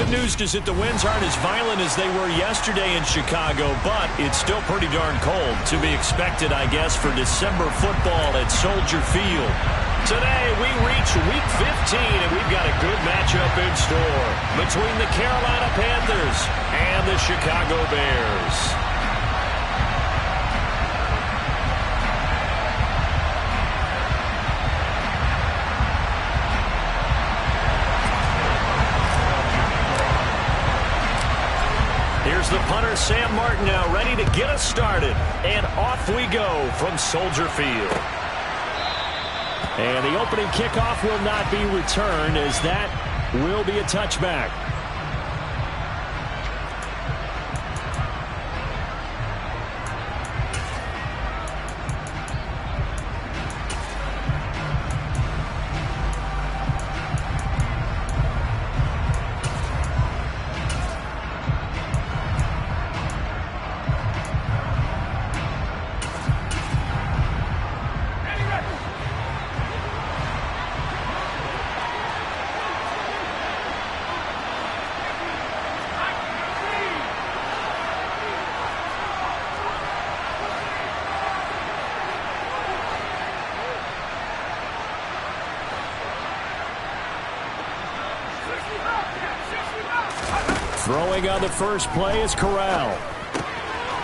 Good news is that the winds aren't as violent as they were yesterday in Chicago, but it's still pretty darn cold. To be expected, I guess, for December football at Soldier Field. Today, we reach Week 15, and we've got a good matchup in store between the Carolina Panthers and the Chicago Bears. Here's the punter, Sam Martin, now ready to get us started. And off we go from Soldier Field. And the opening kickoff will not be returned, as that will be a touchback. Throwing on the first play is Corral.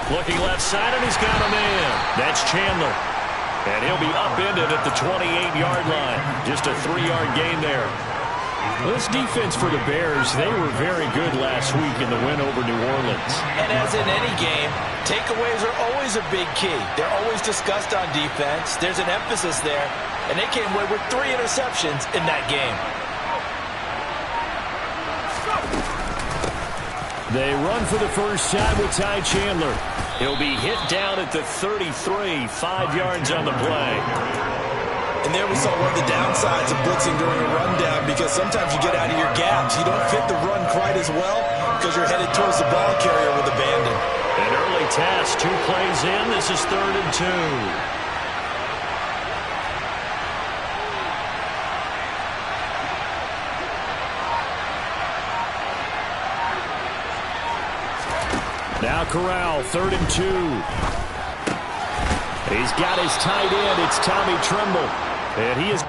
Looking left side, and he's got a man. That's Chandler. And he'll be upended at the 28-yard line. Just a 3-yard gain there. This defense for the Bears, they were very good last week in the win over New Orleans. And as in any game, takeaways are always a big key. They're always discussed on defense. There's an emphasis there. And they came away with 3 interceptions in that game. They run for the first time with Ty Chandler. He'll be hit down at the 33, 5 yards on the play. And there we saw one of the downsides of blitzing during a rundown, because sometimes you get out of your gaps. You don't fit the run quite as well because you're headed towards the ball carrier with abandon. An early task, 2 plays in. This is 3rd and 2. Now Corral, 3rd and 2. He's got his tight end. It's Tommy Tremble. And he is...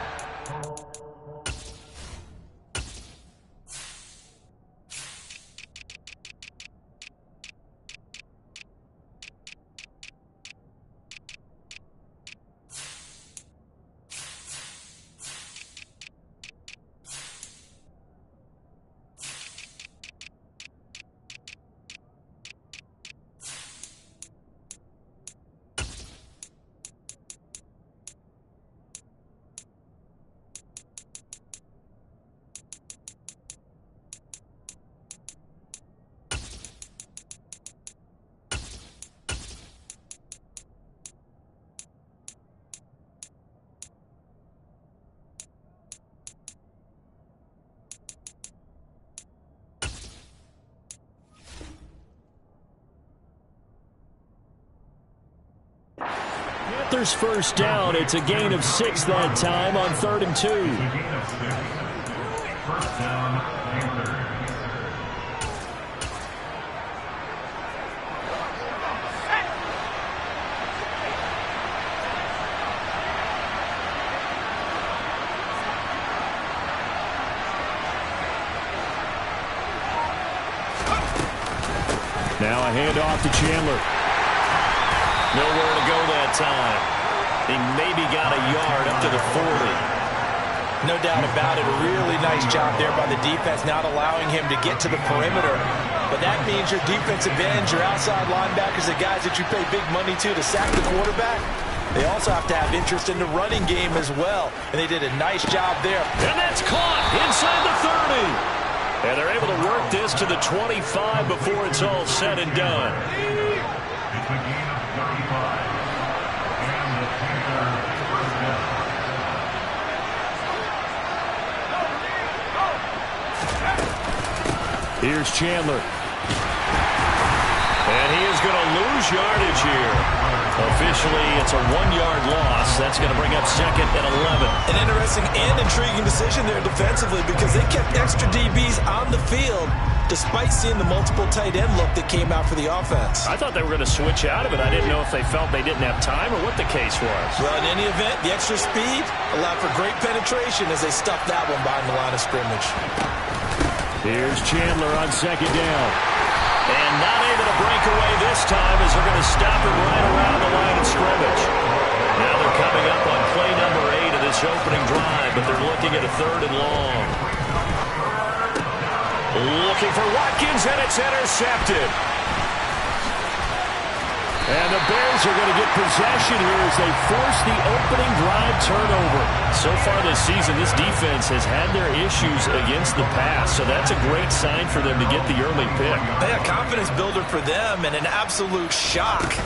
Panthers first down. It's a gain of 6 that time on 3rd and 2. First down, Panthers. Now a handoff to Chandler. Nowhere to go that time. He maybe got a yard up to the 40. No doubt about it. A really nice job there by the defense, not allowing him to get to the perimeter. But that means your defensive ends, your outside linebackers, the guys that you pay big money to sack the quarterback, they also have to have interest in the running game as well. And they did a nice job there. And that's caught inside the 30. And they're able to work this to the 25 before it's all said and done. It's a gain of 35. And the Panthers first down. Here's Chandler. And he is going to lose yardage here. Officially, it's a 1-yard loss. That's going to bring up 2nd and 11. An interesting and intriguing decision there defensively, because they kept extra DBs on the field despite seeing the multiple tight end look that came out for the offense. I thought they were going to switch out of it. I didn't know if they felt they didn't have time or what the case was. Well, in any event, the extra speed allowed for great penetration as they stuffed that one behind the line of scrimmage. Here's Chandler on second down. And not able to break away this time as they're going to stop him right around the line of scrimmage. Now they're coming up on play number 8 of this opening drive, but they're looking at a 3rd and long. Looking for Watkins, and it's intercepted. And the Bears are going to get possession here as they force the opening drive turnover. So far this season, this defense has had their issues against the pass, so that's a great sign for them to get the early pick. A confidence builder for them and an absolute shock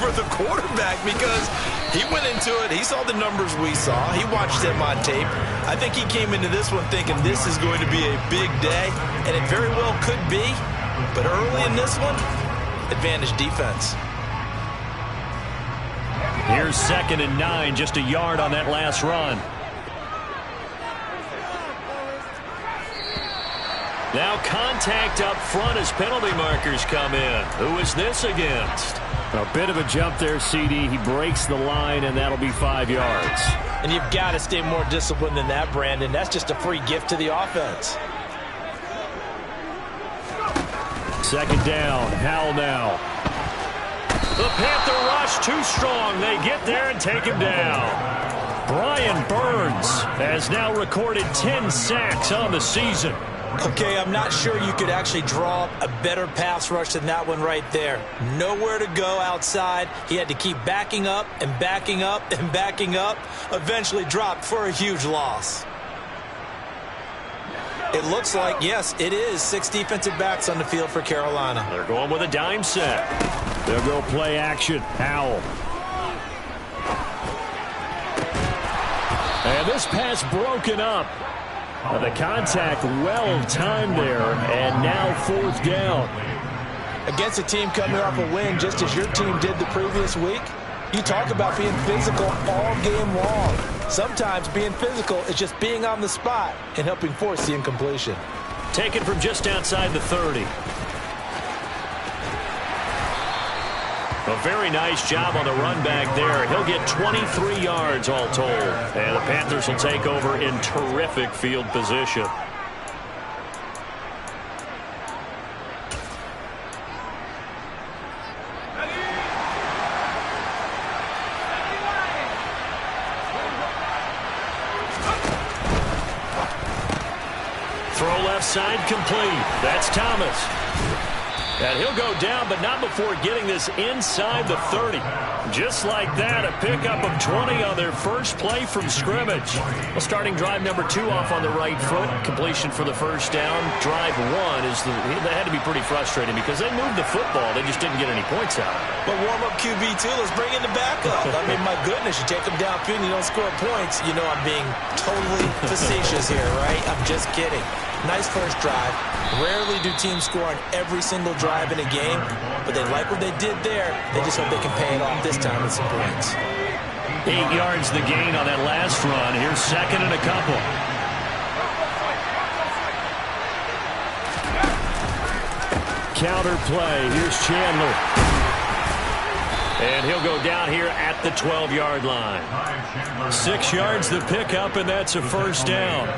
for the quarterback because he went into it. He saw the numbers we saw. He watched them on tape. I think he came into this one thinking this is going to be a big day, and it very well could be. But early in this one, advantage defense. Here's 2nd and 9, just a yard on that last run. Now contact up front as penalty markers come in. Who is this against? A bit of a jump there, CD. He breaks the line, and that'll be 5 yards. And you've got to stay more disciplined than that, Brandon. That's just a free gift to the offense. 2nd down. Howell now. The Panther rush too strong. They get there and take him down. Brian Burns has now recorded 10 sacks on the season. Okay, I'm not sure you could actually draw up a better pass rush than that one right there. Nowhere to go outside. He had to keep backing up and backing up and backing up. Eventually dropped for a huge loss. It looks like, yes, it is 6 defensive backs on the field for Carolina. They're going with a dime set. They'll go play action. Howell. And this pass broken up. The contact well timed there, and now 4th down. Against a team coming off a win just as your team did the previous week, you talk about being physical all game long. Sometimes being physical is just being on the spot and helping force the incompletion. Taken from just outside the 30. A very nice job on the run back there. He'll get 23 yards all told. And the Panthers will take over in terrific field position. Throw left side complete. That's Thomas. And he'll go down, but not before getting this inside the 30. Just like that, a pickup of 20 on their first play from scrimmage. Well, starting drive number 2 off on the right foot. Completion for the first down. Drive 1 is they had to be pretty frustrating because they moved the football. They just didn't get any points out of it. But warm up QB2, let's bring in the backup. I mean, my goodness, you take them downfield and you don't score points. You know I'm being totally facetious here, right? I'm just kidding. Nice first drive. Rarely do teams score on every single drive in a game, but they like what they did there. They just hope they can pay it off this time with some points. 8 yards the gain on that last run. Here's 2nd and a couple. Counter play. Here's Chandler. And he'll go down here at the 12-yard line. 6 yards the pickup, and that's a first down.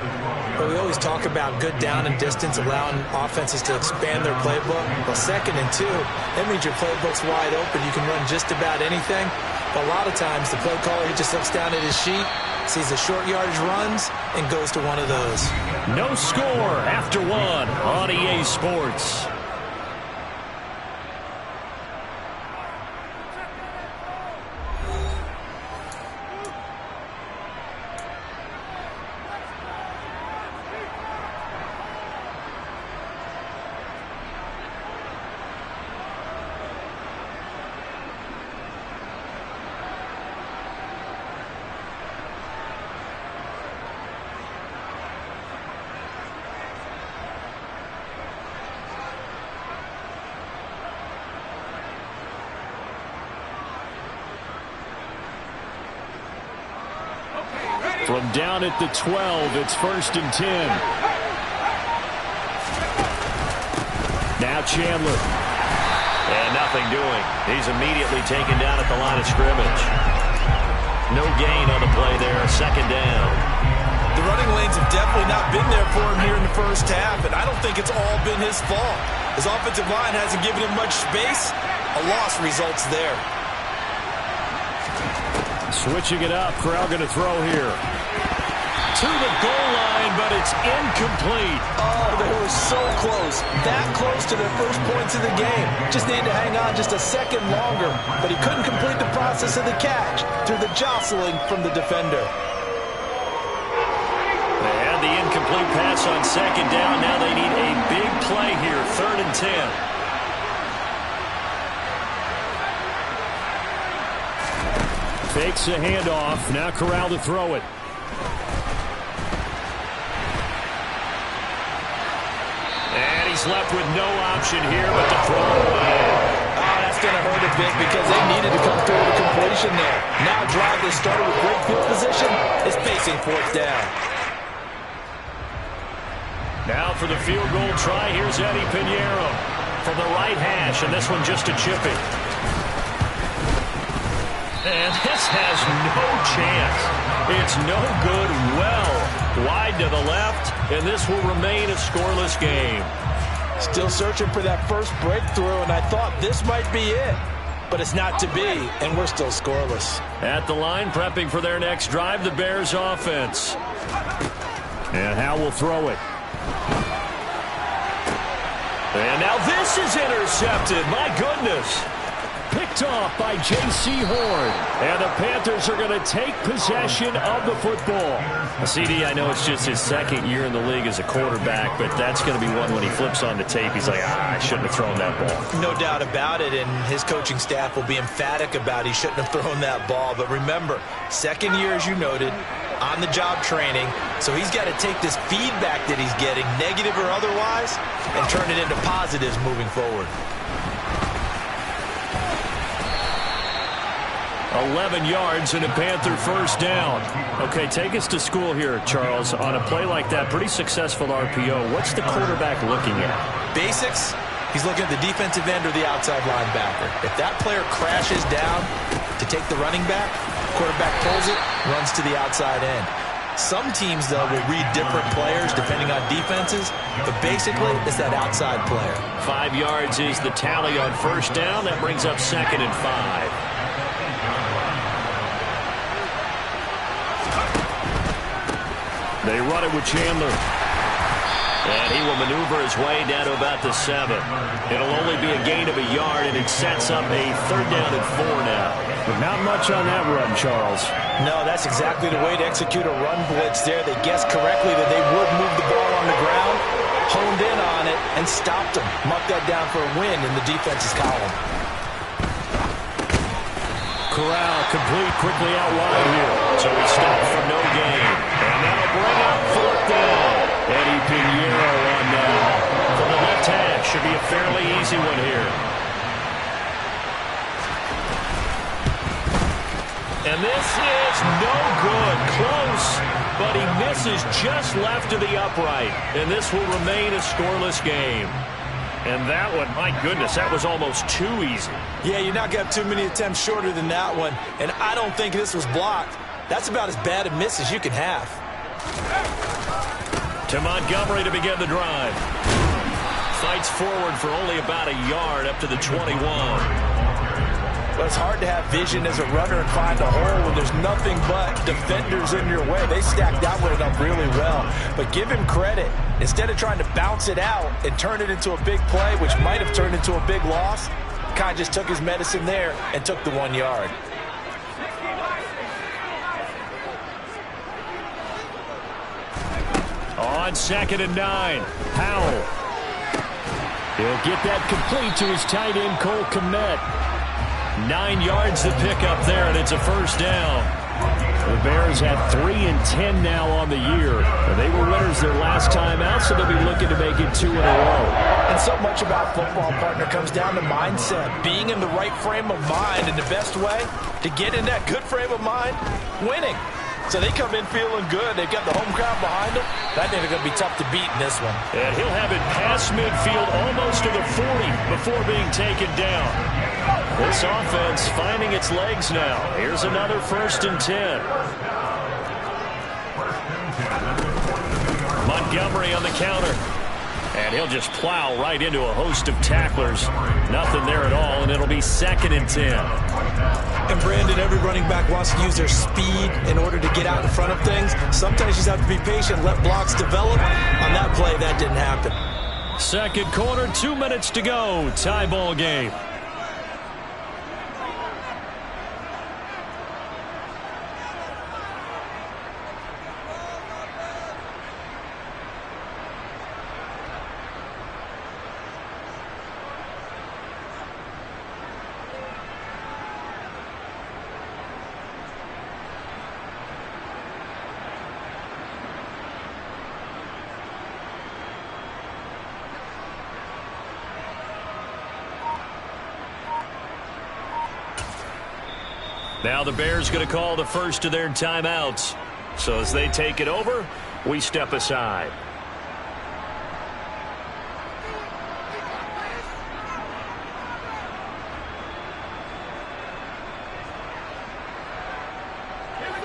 But we always talk about good down and distance, allowing offenses to expand their playbook. Well, 2nd and 2, that means your playbook's wide open. You can run just about anything. But a lot of times, the play caller, he just looks down at his sheet, sees the short yardage runs, and goes to one of those. No score after 1 on EA Sports. From down at the 12, it's 1st and 10. Now Chandler. And nothing doing. He's immediately taken down at the line of scrimmage. No gain on the play there. Second down. The running lanes have definitely not been there for him here in the first half, and I don't think it's all been his fault. His offensive line hasn't given him much space. A loss results there. Switching it up. Corral going to throw here. To the goal line, but it's incomplete. Oh, they were so close. That close to their first points of the game. Just needed to hang on just a second longer, but he couldn't complete the process of the catch through the jostling from the defender. They had the incomplete pass on second down. Now they need a big play here. 3rd and 10. Fakes a handoff. Now Corral to throw it. And he's left with no option here but to throw away. Oh, that's going to hurt a bit because they needed to come through with a completion there. Now drive that started with great field position is facing 4th down. Now for the field goal try. Here's Eddie Pinheiro from the right hash, and this one just a chipping. And this has no chance. It's no good. Well wide to the left, and this will remain a scoreless game. Still searching for that first breakthrough, and I thought this might be it. But it's not to be, and we're still scoreless. At the line, prepping for their next drive, the Bears offense. And Howe will throw it. And now this is intercepted. My goodness. Picked off by J.C. Horn. And the Panthers are going to take possession of the football. CD, I know it's just his 2nd year in the league as a quarterback, but that's going to be one when he flips on the tape. He's like, I shouldn't have thrown that ball. No doubt about it, and his coaching staff will be emphatic about he shouldn't have thrown that ball. But remember, 2nd year, as you noted, on-the-job training, so he's got to take this feedback that he's getting, negative or otherwise, and turn it into positives moving forward. 11 yards and a Panther first down. Okay, take us to school here, Charles. On a play like that, pretty successful RPO. What's the quarterback looking at? Basics, he's looking at the defensive end or the outside linebacker. If that player crashes down to take the running back, quarterback pulls it, runs to the outside end. Some teams, though, will read different players depending on defenses, but basically it's that outside player. 5 yards is the tally on first down. That brings up 2nd and 5. They run it with Chandler. And he will maneuver his way down to about the 7. It'll only be a gain of a yard, and it sets up a 3rd down and 4 now. But not much on that run, Charles. No, that's exactly the way to execute a run blitz there. They guessed correctly that they would move the ball on the ground, honed in on it, and stopped them. Marked that down for a win in the defense's column. Corral complete quickly out wide here. So he stopped for no gain. And that'll bring up 4th down. Eddie Pinheiro on now. From the left hash. Should be a fairly easy one here. And this is no good. Close. But he misses just left of the upright. And this will remain a scoreless game. And that one, my goodness, that was almost too easy. Yeah, you're not going to have too many attempts shorter than that one. And I don't think this was blocked. That's about as bad a miss as you can have. To Montgomery to begin the drive. Fights forward for only about a yard up to the 21. Well, it's hard to have vision as a runner and find a hole when there's nothing but defenders in your way. They stacked that one up really well. But give him credit. Instead of trying to bounce it out and turn it into a big play, which might have turned into a big loss, Kai just took his medicine there and took the 1 yard. On 2nd and 9, Howell. He'll get that complete to his tight end, Cole Kmet. 9 yards to pick up there, and it's a first down. The Bears have 3 and 10 now on the year. They were winners their last time out, so they'll be looking to make it 2 in a row. And so much about football, partner, comes down to mindset. Being in the right frame of mind, and the best way to get in that good frame of mind, winning. So they come in feeling good. They've got the home crowd behind them. I think they're going to be tough to beat in this one. And he'll have it past midfield, almost to the 40 before being taken down. This offense finding its legs now. Here's another 1st and 10. Montgomery on the counter. And he'll just plow right into a host of tacklers. Nothing there at all, and it'll be 2nd and 10. And Brandon, every running back wants to use their speed in order to get out in front of things. Sometimes you just have to be patient, let blocks develop. On that play, that didn't happen. 2nd quarter, 2 minutes to go. Tie ball game. Now the Bears going to call the first of their timeouts. So as they take it over, we step aside.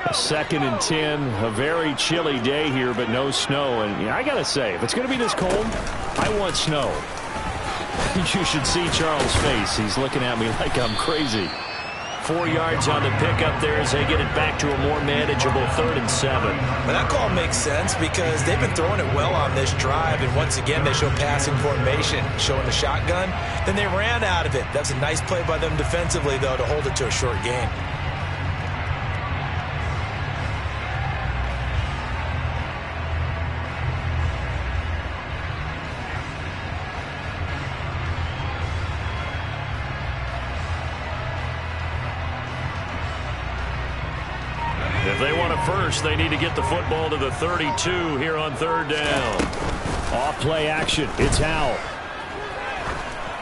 A 2nd and 10, a very chilly day here, but no snow. And yeah, I got to say, if it's going to be this cold, I want snow. You should see Charles' face. He's looking at me like I'm crazy. 4 yards on the pickup there as they get it back to a more manageable 3rd and 7. Well, that call makes sense because they've been throwing it well on this drive, and once again they show passing formation, showing the shotgun. Then they ran out of it. That's a nice play by them defensively, though, to hold it to a short gain. If they want a first, they need to get the football to the 32 here on 3rd down. Off play action. It's Howell.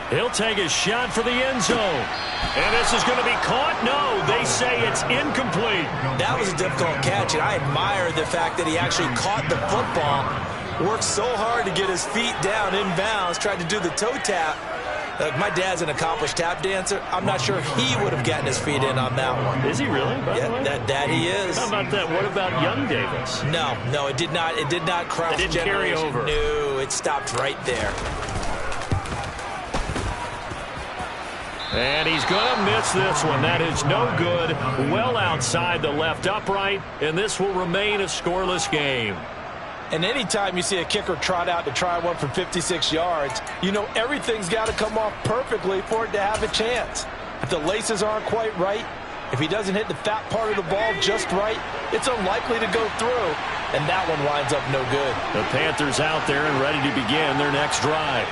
He'll take a shot for the end zone. And this is going to be caught? No, they say it's incomplete. That was a difficult catch, and I admire the fact that he actually caught the football. Worked so hard to get his feet down inbounds, tried to do the toe tap. My dad's an accomplished tap dancer. I'm not sure he would have gotten his feet in on that one. Is he really? Yeah, that he is. How about that? What about young Davis? No, it did not. It did not cross. It didn't carry over. No, it stopped right there. And he's going to miss this one. That is no good. Well outside the left upright, and this will remain a scoreless game. And anytime you see a kicker trot out to try one from 56 yards, you know everything's got to come off perfectly for it to have a chance. If the laces aren't quite right, if he doesn't hit the fat part of the ball just right, it's unlikely to go through, and that one winds up no good. The Panthers out there and ready to begin their next drive.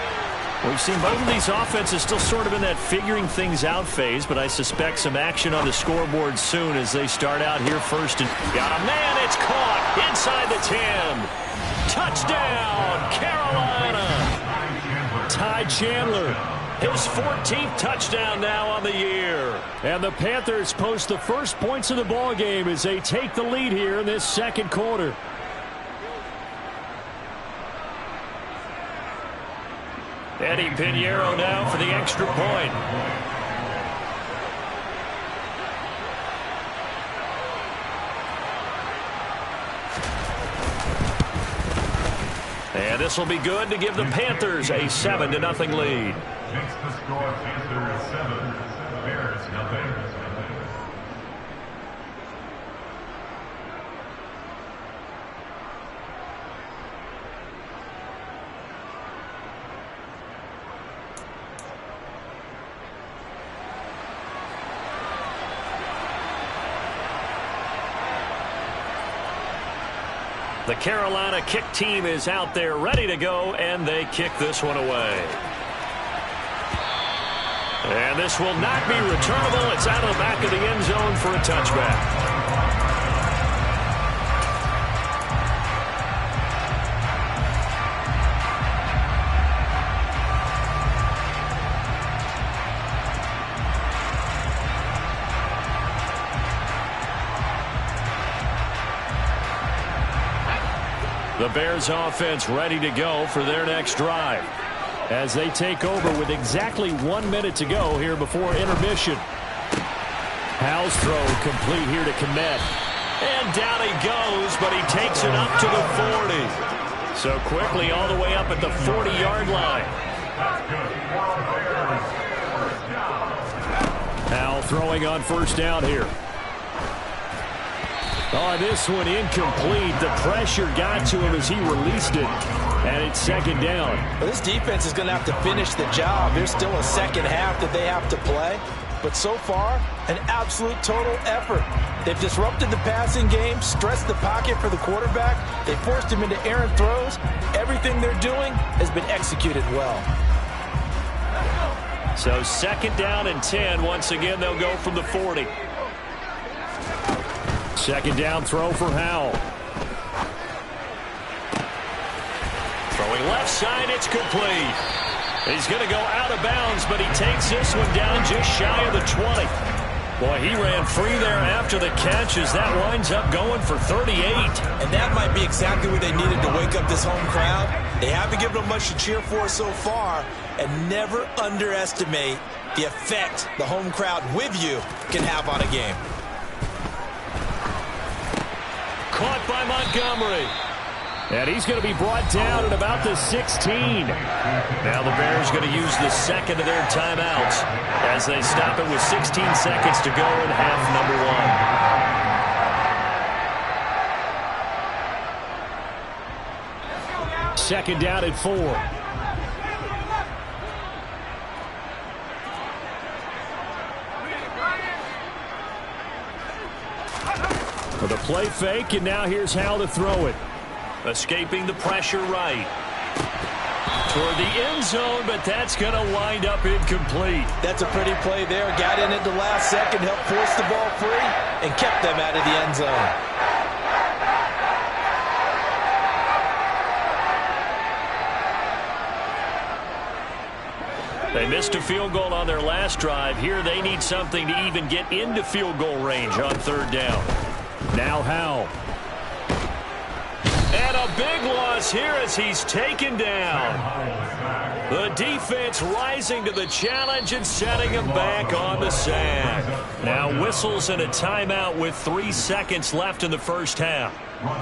We've seen both of these offenses still sort of in that figuring things out phase, but I suspect some action on the scoreboard soon as they start out here first. And got a man, it's caught inside the 10. Touchdown, Carolina. Ty Chandler, his 14th touchdown now on the year. And the Panthers post the first points of the ball game as they take the lead here in this 2nd quarter. Eddie Pinheiro now for the extra point. And this will be good to give the Panthers a 7-0 lead. Makes the score Panthers 7, Bears nothing. The Carolina kick team is out there ready to go, and they kick this one away. And this will not be returnable. It's out of the back of the end zone for a touchback. The Bears offense ready to go for their next drive as they take over with exactly 1 minute to go here before intermission. Howell's throw complete here to Kmet. And down he goes, but he takes it up to the 40. So quickly all the way up at the 40-yard line. Howell throwing on first down here. Oh, this one incomplete. The pressure got to him as he released it. And it's second down. Well, this defense is going to have to finish the job. There's still a second half that they have to play. But so far, an absolute total effort. They've disrupted the passing game, stressed the pocket for the quarterback. They forced him into errant throws. Everything they're doing has been executed well. So second down and 10. Once again, they'll go from the 40. Second down throw for Howell. Throwing left side, it's complete. He's going to go out of bounds, but he takes this one down just shy of the 20. Boy, he ran free there after the catch as that winds up going for 38. And that might be exactly what they needed to wake up this home crowd. They haven't given them much to cheer for so far, and never underestimate the effect the home crowd with you can have on a game. Caught by Montgomery. And he's going to be brought down at about the 16. Now the Bears going to use the second of their timeouts as they stop it with 16 seconds to go in half number one. Second down at 4. For the play fake, and now here's how to throw it. Escaping the pressure right. Toward the end zone, but that's going to wind up incomplete. That's a pretty play there. Got in at the last second, helped force the ball free, and kept them out of the end zone. They missed a field goal on their last drive. Here they need something to even get into field goal range on third down. Now Howell. And a big loss here as he's taken down. The defense rising to the challenge and setting him back on the sack. Now whistles and a timeout with 3 seconds left in the first half.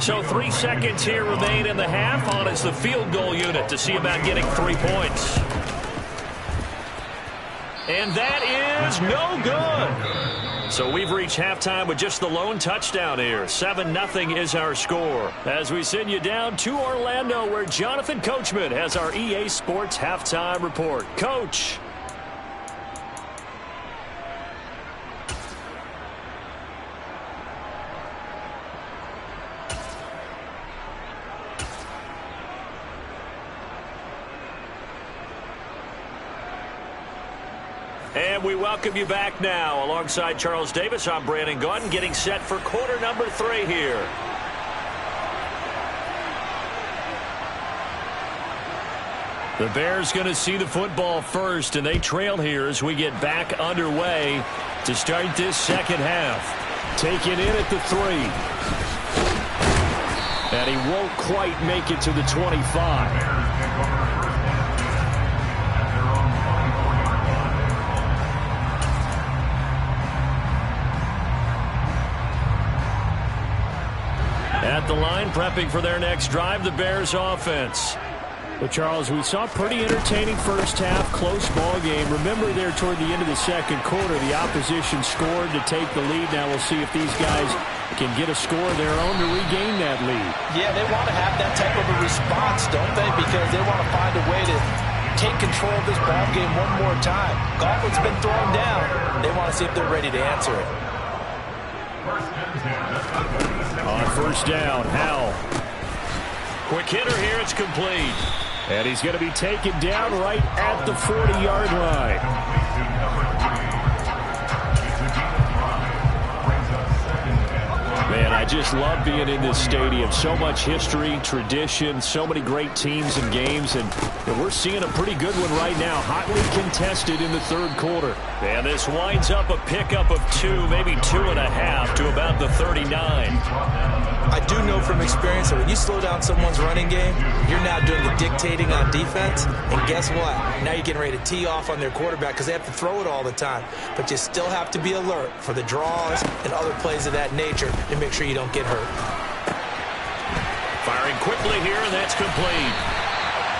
So 3 seconds here remain in the half on as the field goal unit to see about getting 3 points. And that is no good. So we've reached halftime with just the lone touchdown here. 7-0 is our score. As we send you down to Orlando, where Jonathan Coachman has our EA Sports halftime report. Coach. And we welcome you back now. Alongside Charles Davis, I'm Brandon Gaudin, getting set for quarter number 3 here. The Bears going to see the football first, and they trail here as we get back underway to start this second half. Taken in at the 3. And he won't quite make it to the 25. At the line, prepping for their next drive, the Bears offense. Well, Charles, we saw a pretty entertaining first half, close ball game. Remember there toward the end of the second quarter, the opposition scored to take the lead. Now we'll see if these guys can get a score of their own to regain that lead. Yeah, they want to have that type of a response, don't they? Because they want to find a way to take control of this ball game one more time. Gauntlet's been thrown down. They want to see if they're ready to answer it. On first down, Howell. Quick hitter here, it's complete. And he's going to be taken down right at the 40-yard line. Man, I I just love being in this stadium. So much history, tradition, so many great teams and games, and we're seeing a pretty good one right now. Hotly contested in the third quarter. And this winds up a pickup of 2, maybe 2.5 to about the 39. I do know from experience that when you slow down someone's running game, you're now doing the dictating on defense. And guess what? Now you're getting ready to tee off on their quarterback because they have to throw it all the time. But you still have to be alert for the draws and other plays of that nature to make sure you don't get hurt. Firing quickly here, and that's complete.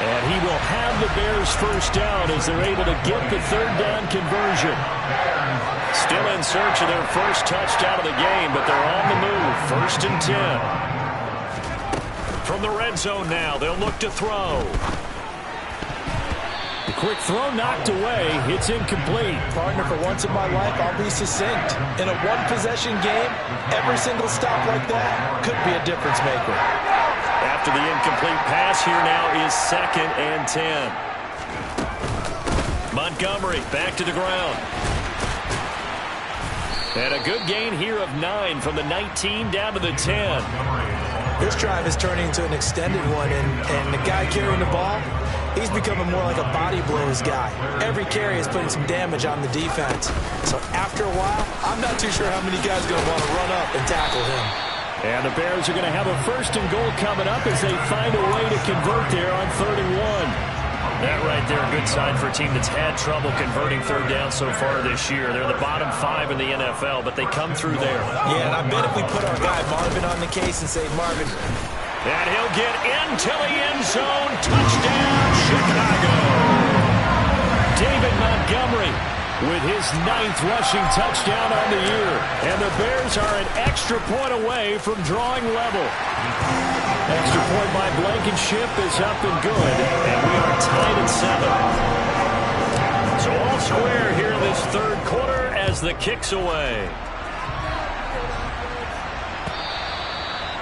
And he will have the Bears first down as they're able to get the third down conversion. Still in search of their first touchdown of the game, but they're on the move. 1st and 10. From the red zone now, they'll look to throw. The quick throw knocked away. It's incomplete. Partner, for once in my life, I'll be succinct. In a one-possession game, every single stop like that could be a difference maker. After the incomplete pass, here now is 2nd and 10. Montgomery back to the ground. And a good gain here of 9 from the 19 down to the 10. This drive is turning into an extended one, and the guy carrying the ball, he's becoming more like a body blows guy. Every carry is putting some damage on the defense. So after a while, I'm not too sure how many guys are going to want to run up and tackle him. And the Bears are going to have a 1st and goal coming up as they find a way to convert there on 3rd and 1. That right there, a good sign for a team that's had trouble converting third down so far this year. They're in the bottom 5 in the NFL, but they come through there. Yeah, and I bet if we put our guy Marvin on the case and say, Marvin. And he'll get into the end zone. Touchdown, Chicago. David Montgomery with his 9th rushing touchdown on the year. And the Bears are an extra point away from drawing level. Extra point by Blankenship is up and good, and we are tied at 7. So all square here in this third quarter as the kick's away.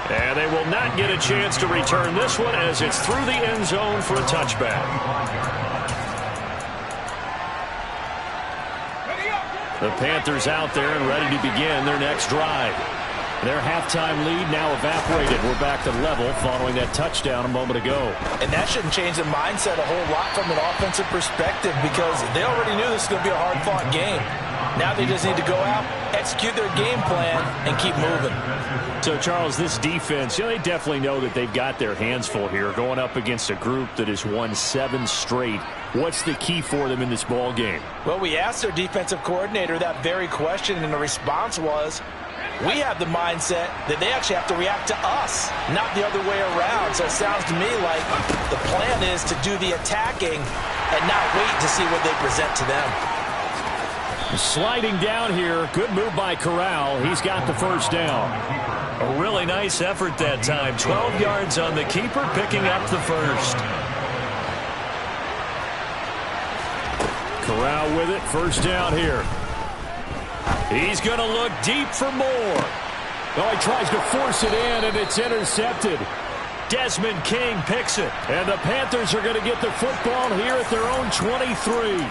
And they will not get a chance to return this one as it's through the end zone for a touchback. The Panthers out there and ready to begin their next drive. Their halftime lead now evaporated. We're back to level following that touchdown a moment ago. And that shouldn't change the mindset a whole lot from an offensive perspective because they already knew this was going to be a hard-fought game. Now they just need to go out, execute their game plan, and keep moving. So, Charles, this defense, they definitely know that they've got their hands full here going up against a group that has won 7 straight. What's the key for them in this ball game? Well, we asked their defensive coordinator that very question, and the response was, we have the mindset that they actually have to react to us, not the other way around. So it sounds to me like the plan is to do the attacking and not wait to see what they present to them. Sliding down here. Good move by Corral. He's got the first down. A really nice effort that time. 12 yards on the keeper, picking up the first. Corral with it. First down here. He's going to look deep for more. Oh, he tries to force it in, and it's intercepted. Desmond King picks it. And the Panthers are going to get the football here at their own 23.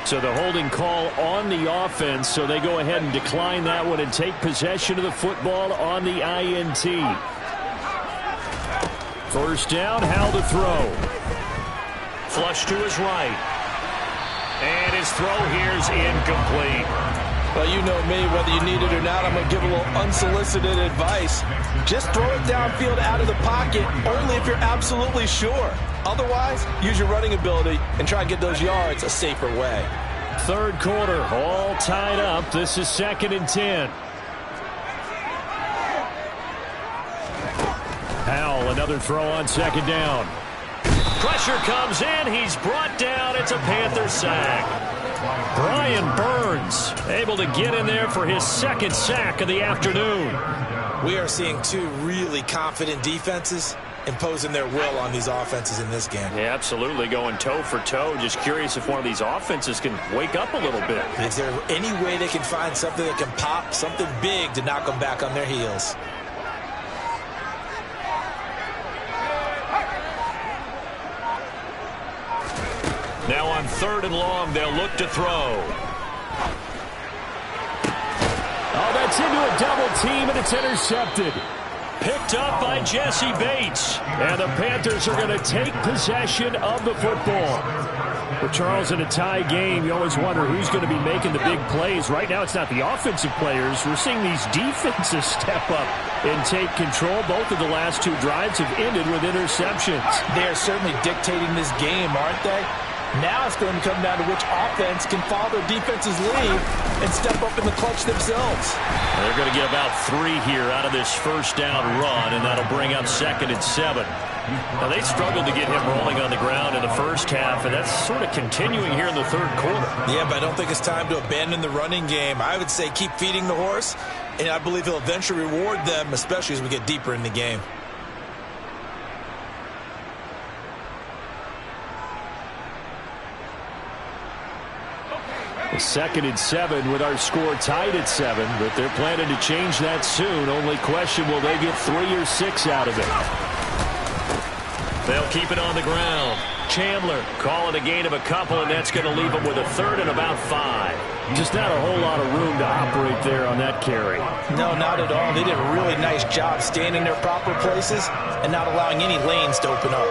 So the holding call on the offense, so they go ahead and decline that one and take possession of the football on the INT. First down, Howell to throw. Flush to his right. And his throw here is incomplete. Well, you know me, whether you need it or not, I'm going to give a little unsolicited advice. Just throw it downfield out of the pocket, only if you're absolutely sure. Otherwise, use your running ability and try and get those yards a safer way. Third quarter, all tied up. This is 2nd and 10. Howell, another throw on 2nd down. Pressure comes in. He's brought down. It's a Panther sack. Brian Burns able to get in there for his 2nd sack of the afternoon. We are seeing 2 really confident defenses imposing their will on these offenses in this game. Yeah, absolutely, going toe for toe. Just curious if one of these offenses can wake up a little bit. Is there any way they can find something that can pop, something big to knock them back on their heels? Now on 3rd and long, they'll look to throw. Oh, that's gets into a double team, and it's intercepted. Picked up by Jesse Bates. And the Panthers are going to take possession of the football. For Charles, in a tie game, you always wonder who's going to be making the big plays. Right now, it's not the offensive players. We're seeing these defenses step up and take control. Both of the last two drives have ended with interceptions. They are certainly dictating this game, aren't they? Now it's going to come down to which offense can follow their defense's lead and step up in the clutch themselves. They're going to get about 3 here out of this first down run, and that'll bring up 2nd and 7. Now, they struggled to get him rolling on the ground in the first half, and that's sort of continuing here in the third quarter. Yeah, but I don't think it's time to abandon the running game. I would say keep feeding the horse, and I believe he'll eventually reward them, especially as we get deeper in the game. Second and 7 with our score tied at 7, but they're planning to change that soon. Only question, will they get 3 or 6 out of it? They'll keep it on the ground. Chandler calling a gain of a couple, and that's going to leave them with a 3rd and about 5. Just not a whole lot of room to operate there on that carry. No, not at all. They did a really nice job staying in their proper places and not allowing any lanes to open up.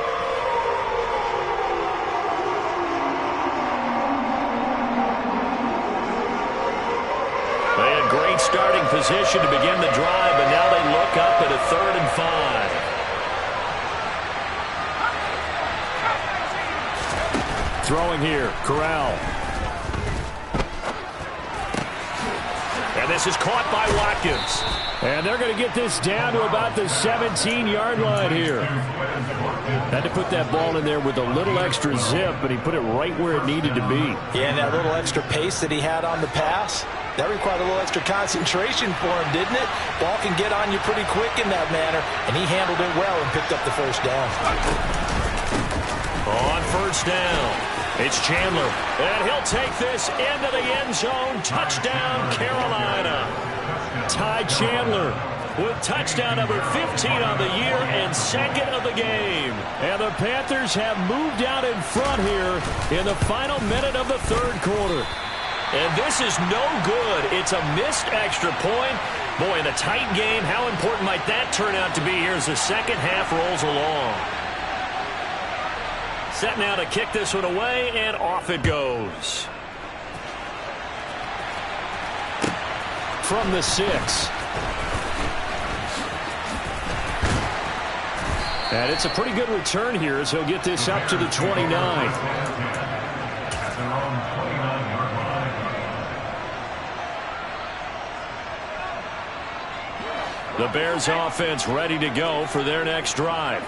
Starting position to begin the drive, and now they look up at a 3rd and 5. Throwing here, Corral. And this is caught by Watkins. And they're going to get this down to about the 17-yard line here. Had to put that ball in there with a little extra zip, but he put it right where it needed to be. Yeah, and that little extra pace that he had on the pass, that required a little extra concentration for him, didn't it? Ball can get on you pretty quick in that manner, and he handled it well and picked up the first down. On first down, it's Chandler, and he'll take this into the end zone. Touchdown, Carolina. Ty Chandler with touchdown number 15 on the year and 2nd of the game. And the Panthers have moved out in front here in the final minute of the third quarter. And this is no good. It's a missed extra point. Boy, in a tight game, how important might that turn out to be here as the second half rolls along. Set now to kick this one away, and off it goes. From the 6. And it's a pretty good return here as he'll get this up to the 29. The Bears offense ready to go for their next drive.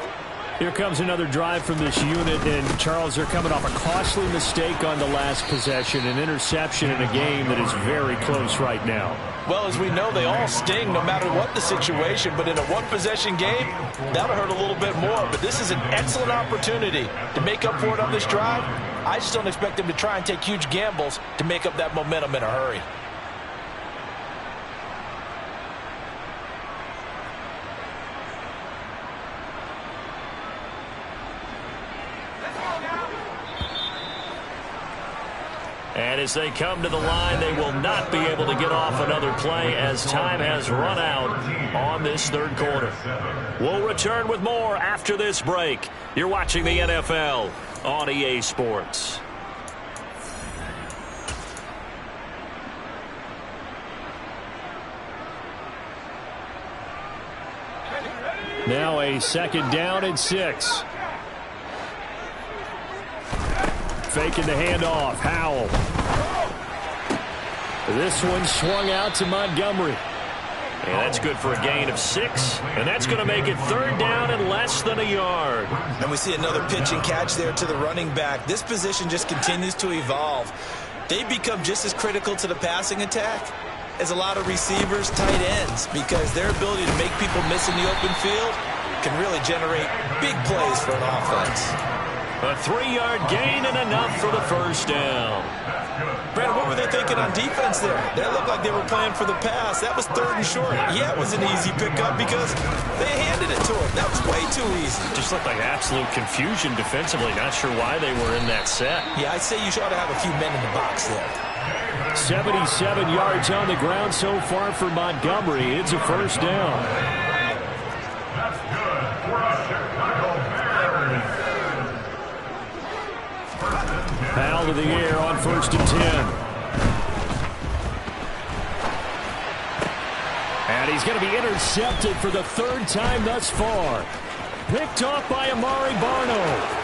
Here comes another drive from this unit, and Charles, they're coming off a costly mistake on the last possession, an interception in a game that is very close right now. Well, as we know, they all sting no matter what the situation, but in a one-possession game, that'll hurt a little bit more. But this is an excellent opportunity to make up for it on this drive. I just don't expect them to try and take huge gambles to make up that momentum in a hurry. And as they come to the line, they will not be able to get off another play as time has run out on this third quarter. We'll return with more after this break. You're watching the NFL on EA Sports. Now a second down and 6. Faking the handoff. Howell. This one swung out to Montgomery. And that's good for a gain of 6. And that's going to make it third down and less than a yard. And we see another pitch and catch there to the running back. This position just continues to evolve. They become just as critical to the passing attack as a lot of receivers, tight ends, because their ability to make people miss in the open field can really generate big plays for an offense. A 3-yard gain and enough for the first down. Brandon, what were they thinking on defense there? They looked like they were playing for the pass. That was third and short. Yeah, it was an easy pickup because they handed it to him. That was way too easy. Just looked like absolute confusion defensively. Not sure why they were in that set. Yeah, I'd say you ought to have a few men in the box there. 77 yards on the ground so far for Montgomery. It's a first down. That's good for the Chicago Bears. Foul to the air on 1st and 10. And he's going to be intercepted for the 3rd time thus far. Picked off by Amari Barno.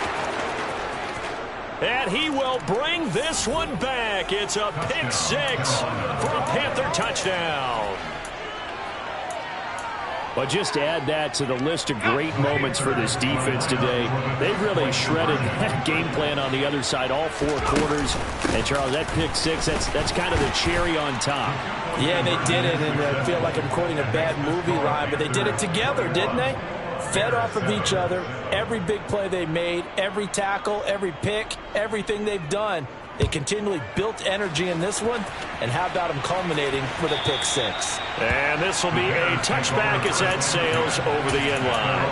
And he will bring this one back. It's a pick 6 for a Panther touchdown. But just to add that to the list of great moments for this defense today, they've really shredded that game plan on the other side all 4 quarters. And, Charles, that pick 6, that's kind of the cherry on top. Yeah, they did it, and I feel like I'm quoting a bad movie line, but they did it together, didn't they? Fed off of each other, every big play they made, every tackle, every pick, everything they've done. They continually built energy in this one, and how about them culminating with a pick 6? And this will be a touchback as that sails over the end line.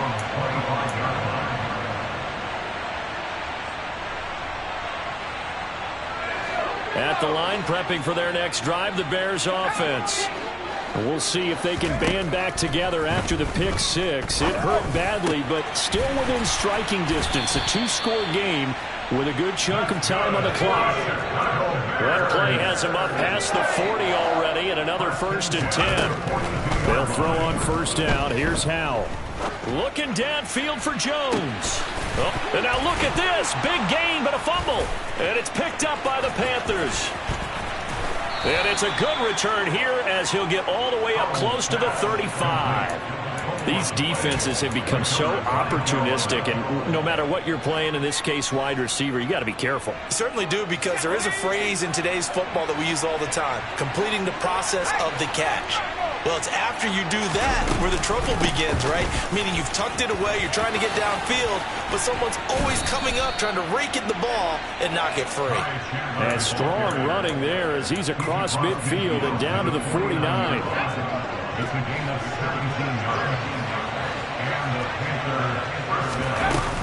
At the line, prepping for their next drive, the Bears offense. We'll see if they can band back together after the pick 6. It hurt badly, but still within striking distance. A 2-score game with a good chunk of time on the clock. One play has him up past the 40 already, and another 1st and 10. They'll throw on 1st down. Here's Howell. Looking downfield for Jones. Oh, and now look at this. Big gain, but a fumble. And it's picked up by the Panthers. And it's a good return here as he'll get all the way up close to the 35. These defenses have become so opportunistic, and no matter what you're playing, in this case wide receiver, you got to be careful. You certainly do, because there is a phrase in today's football that we use all the time: completing the process of the catch. Well, it's after you do that where the trouble begins, right? Meaning you've tucked it away, you're trying to get downfield, but someone's always coming up trying to rake at the ball and knock it free. And strong running there as he's across midfield and down to the 49. It's a gain of 17 yards. And the Panthers first down.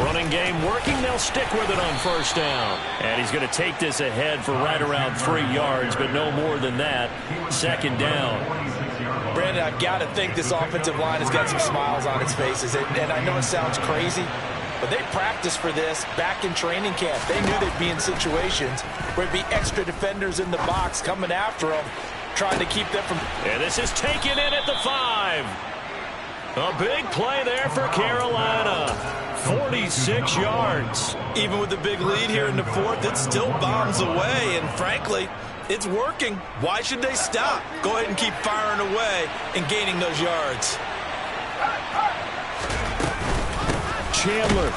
Running game working. They'll stick with it on 1st down. And he's going to take this ahead for right around 3 yards, but no more than that. 2nd down. Brandon, I've got to think this offensive line has got some smiles on its faces. And I know it sounds crazy, but they practiced for this back in training camp. They knew they'd be in situations where there'd be extra defenders in the box coming after them, trying to keep them from... And this is taken in at the 5. A big play there for Carolina. 46 yards. Even with the big lead here in the 4th, it still bombs away. And frankly, it's working. Why should they stop? Go ahead and keep firing away and gaining those yards. Chandler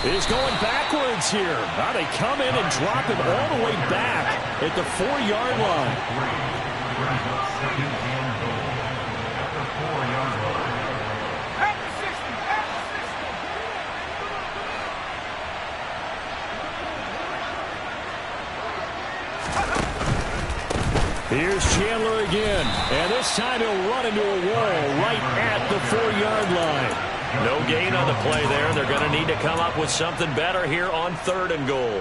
is going backwards here. Now they come in and drop him all the way back at the 4-yard line. Here's Chandler again, and this time he'll run into a wall right at the 4-yard line. No gain on the play there. They're going to need to come up with something better here on 3rd and goal.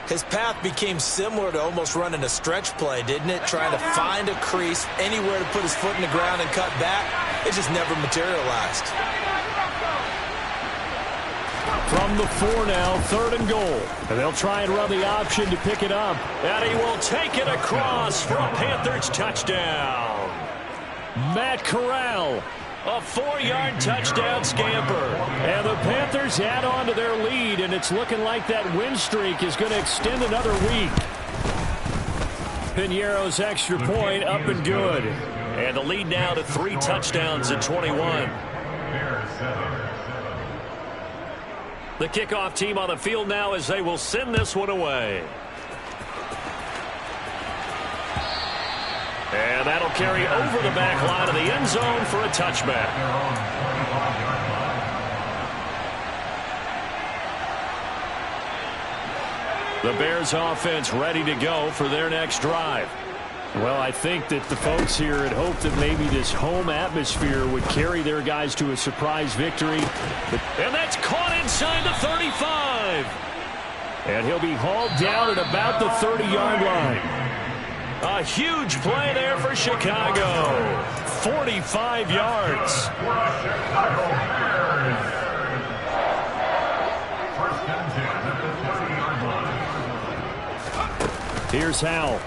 His path became similar to almost running a stretch play, didn't it? Trying to find a crease, anywhere to put his foot in the ground and cut back. It just never materialized. From the 4 now, 3rd and goal. And they'll try and run the option to pick it up. And he will take it across for a Panthers touchdown. Matt Corral. A 4-yard touchdown scamper. And the Panthers add on to their lead, and it's looking like that win streak is going to extend another week. Piñeiro's extra point up and good. And the lead now to 3 touchdowns at 21. The kickoff team on the field now as they will send this one away. And that'll carry over the back line of the end zone for a touchback. The Bears offense ready to go for their next drive. Well, I think that the folks here had hoped that maybe this home atmosphere would carry their guys to a surprise victory. And that's caught inside the 35. And he'll be hauled down at about the 30-yard line. A huge play there for Chicago. 45 yards. Here's Howell.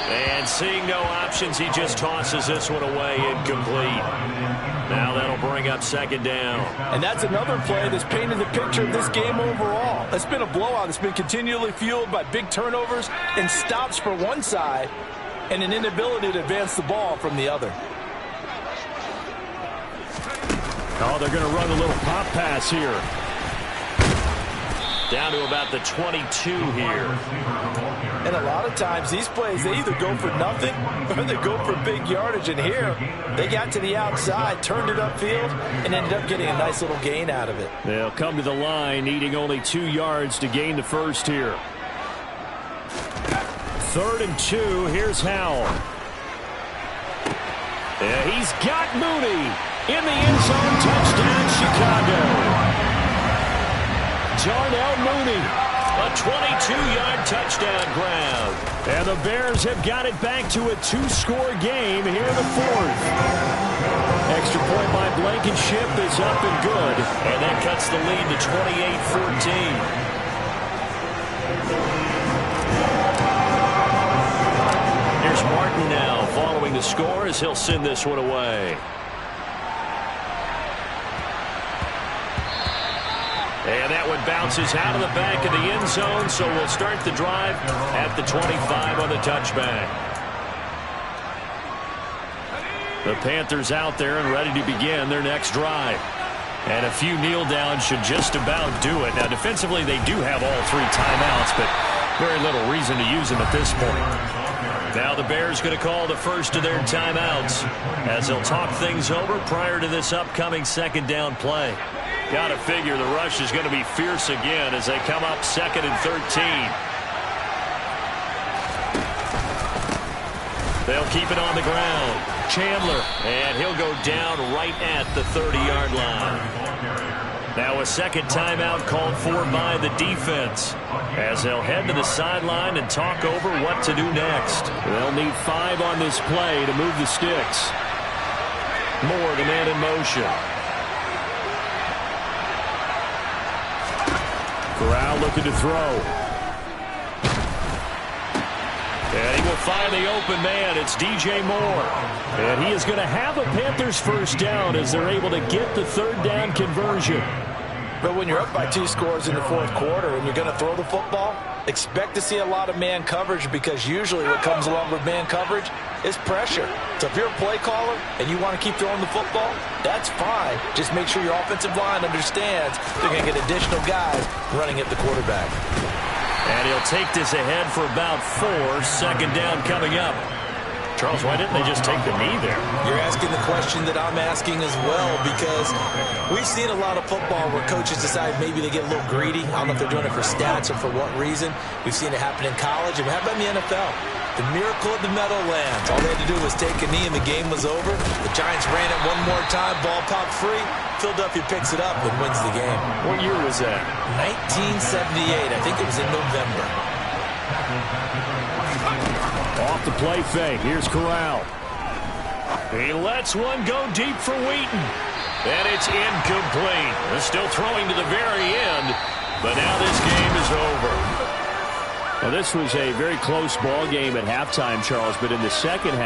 And seeing no options, he just tosses this one away, incomplete. Now that'll bring up second down. And that's another play that's painted the picture of this game overall. It's been a blowout. It's been continually fueled by big turnovers and stops for one side and an inability to advance the ball from the other. Oh, they're going to run a little pop pass here. Down to about the 22 here. And a lot of times these plays, they either go for nothing or they go for big yardage. And here, they got to the outside, turned it upfield, and ended up getting a nice little gain out of it. They'll come to the line, needing only 2 yards to gain the first here. 3rd and 2. Here's Howell. Yeah, he's got Mooney in the end zone. Touchdown, Chicago. Darnell Mooney. A 22-yard touchdown grab. And the Bears have got it back to a 2-score game here in the 4th. Extra point by Blankenship is up and good. And that cuts the lead to 28-14. Here's Martin now following the score as he'll send this one away. And that one bounces out of the back of the end zone, so we'll start the drive at the 25 on the touchback. The Panthers out there and ready to begin their next drive. And a few kneel downs should just about do it. Now, defensively, they do have all 3 timeouts, but very little reason to use them at this point. Now the Bears going to call the first of their timeouts as they'll talk things over prior to this upcoming second down play. Got to figure the rush is going to be fierce again as they come up 2nd and 13. They'll keep it on the ground. Chandler, and he'll go down right at the 30-yard line. Now a second timeout called for by the defense as they'll head to the sideline and talk over what to do next. They'll need 5 on this play to move the sticks. Moore, the man in motion. Corral looking to throw. And he will find the open man. It's DJ Moore. And he is going to have a Panthers first down as they're able to get the 3rd down conversion. But when you're up by 2 scores in the 4th quarter and you're going to throw the football, expect to see a lot of man coverage because usually what comes along with man coverage is pressure. So if you're a play caller and you want to keep throwing the football, that's fine. Just make sure your offensive line understands they're going to get additional guys running at the quarterback. And he'll take this ahead for about 4. 2nd down coming up. Charles, why didn't they just take the knee there? You're asking the question that I'm asking as well because we've seen a lot of football where coaches decide maybe they get a little greedy. I don't know if they're doing it for stats or for what reason. We've seen it happen in college and how about in the NFL? The miracle of the Meadowlands. All they had to do was take a knee and the game was over. The Giants ran it one more time, ball popped free. Philadelphia picks it up and wins the game. What year was that? 1978. I think it was in November. Off the play fake. Here's Corral. He lets one go deep for Wheaton. And it's incomplete. They're still throwing to the very end. But now this game is over. Well, this was a very close ball game at halftime, Charles, but in the second half,